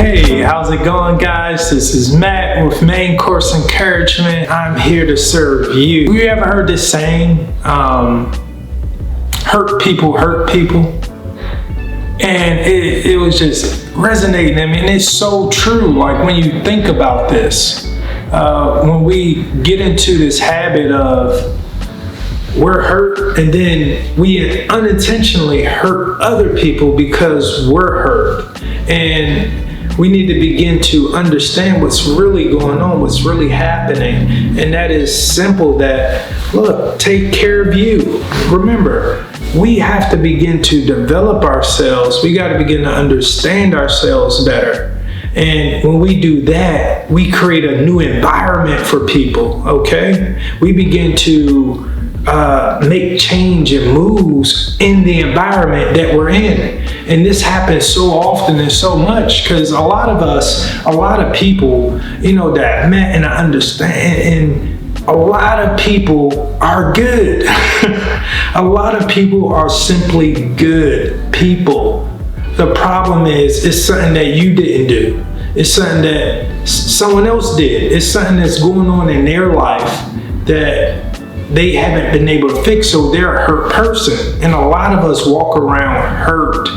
Hey, how's it going, guys? This is Matt with MainCourseEncouragement. I'm here to serve you. You ever heard this saying, hurt people hurt people? And it was just resonating. I mean, it's so true. Like, when you think about this, when we get into this habit of we're hurt, and then we unintentionally hurt other people because we're hurt. And we need to begin to understand what's really going on, what's really happening. And that is simple, that, look, take care of you. Remember, we have to begin to develop ourselves. We got to begin to understand ourselves better. And when we do that, we create a new environment for people, okay? We begin to make change and moves in the environment that we're in. And this happens so often and so much because a lot of people, that Matt and I understand, and a lot of people are good. A lot of people are simply good people. The problem is, it's something that you didn't do. It's something that someone else did. It's something that's going on in their life that they haven't been able to fix, so they're a hurt person. And a lot of us walk around hurt.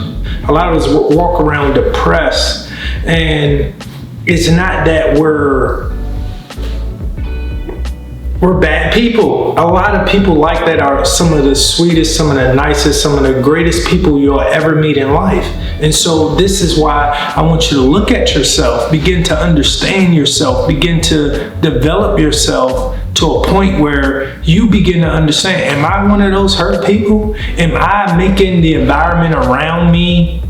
A lot of us walk around depressed. And it's not that we're bad people. A lot of people like that are some of the sweetest, some of the nicest, some of the greatest people you'll ever meet in life. And so this is why I want you to look at yourself, begin to understand yourself, begin to develop yourself to a point where you begin to understand, am I one of those hurt people? Am I making the environment around me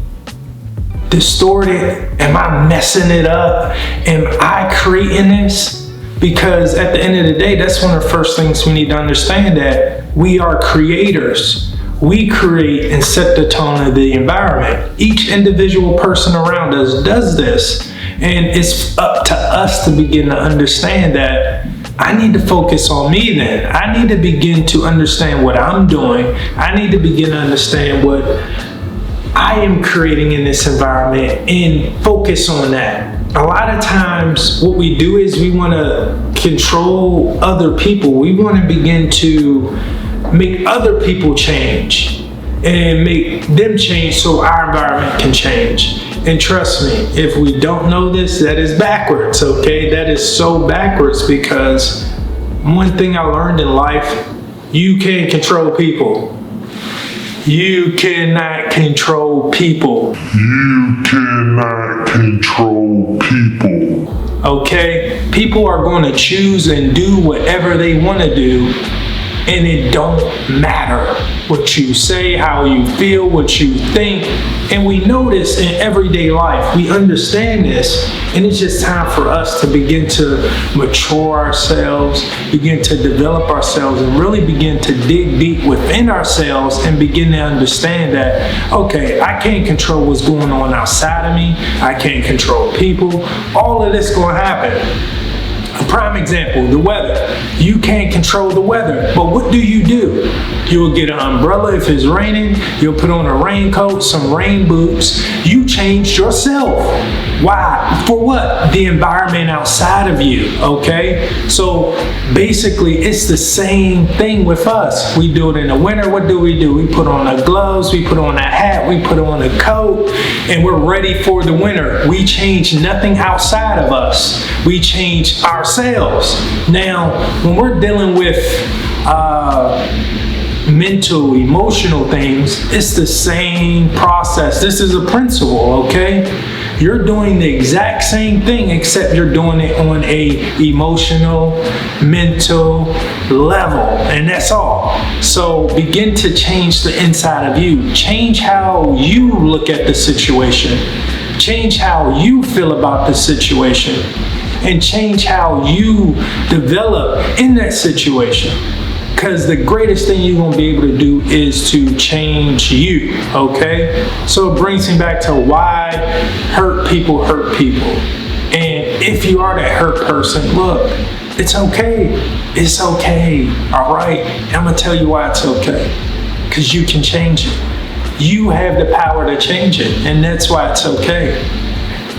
distorted? Am I messing it up? Am I creating this? Because at the end of the day, that's one of the first things we need to understand, that we are creators. We create and set the tone of the environment. Each individual person around us does this. And it's up to us to begin to understand that I need to focus on me then. I need to begin to understand what I'm doing. I need to begin to understand what I am creating in this environment and focus on that. A lot of times what we do is we want to control other people. We want to begin to make other people change and make them change so our environment can change. And trust me, if we don't know this, that is backwards, okay? That is so backwards, because one thing I learned in life, you can't control people. You cannot control people. You cannot control people. Okay? People are going to choose and do whatever they want to do, and it don't matter what you say, how you feel, what you think. And we know this in everyday life. We understand this, and it's just time for us to begin to mature ourselves, begin to develop ourselves, and really begin to dig deep within ourselves and begin to understand that, okay, I can't control what's going on outside of me. I can't control people. All of this is going to happen. A prime example, the weather. You can't control the weather, but what do? You'll get an umbrella if it's raining. You'll put on a raincoat, some rain boots. You changed yourself. Why? For what? The environment outside of you, okay? So basically, it's the same thing with us. We do it in the winter. What do? We put on our gloves, we put on a hat, we put on a coat, and we're ready for the winter. We change nothing outside of us. We change ourselves. Now, when we're dealing with mental, emotional things, it's the same process. This is a principle, okay? You're doing the exact same thing, except you're doing it on a emotional, mental level, and that's all. So begin to change the inside of you. Change how you look at the situation. Change how you feel about the situation. And change how you develop in that situation. Because the greatest thing you're going to be able to do is to change you, okay? So it brings me back to why hurt people hurt people. And if you are that hurt person, look, it's okay. It's okay, all right? I'm going to tell you why it's okay. Because you can change it. You have the power to change it, and that's why it's okay.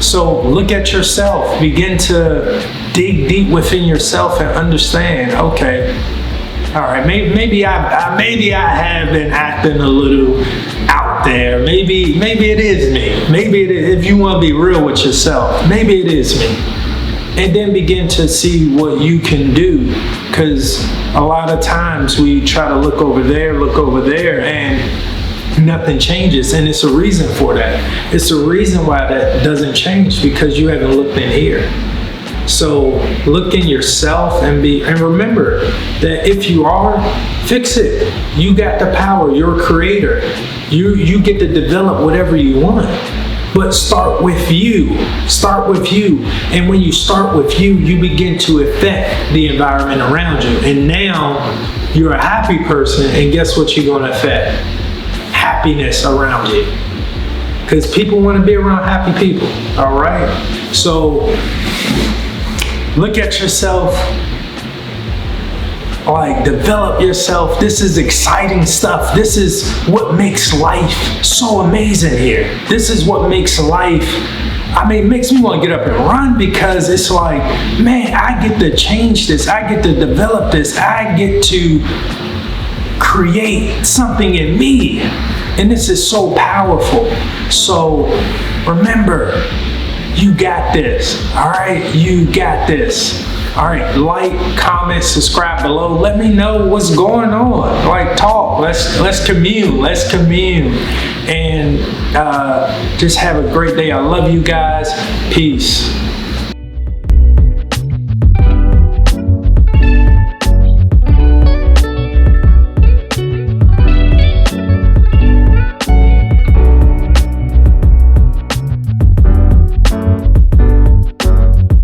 So look at yourself, begin to dig deep within yourself and understand, okay, all right, maybe I have been acting a little out there. Maybe it is me. Maybe it is, if you want to be real with yourself, maybe it is me. And then begin to see what you can do. Because a lot of times we try to look over there, and nothing changes. And it's a reason for that. It's a reason why that doesn't change, because you haven't looked in here. So look in yourself and remember that if you are, fix it. You got the power. You're a creator. You get to develop whatever you want. But start with you. Start with you. And when you start with you, you begin to affect the environment around you. And now you're a happy person. And guess what you're going to affect? Happiness around you. Because people want to be around happy people. All right? So look at yourself. Like, develop yourself. This is exciting stuff. This is what makes life so amazing here. This is what makes life, it makes me want to get up and run, because it's like, man, I get to change this. I get to develop this. I get to create something in me. And this is so powerful. So remember, you got this. All right, you got this. All right, like, comment, subscribe below. Let me know what's going on. Like, talk. Let's commune. And just have a great day. I love you guys. Peace.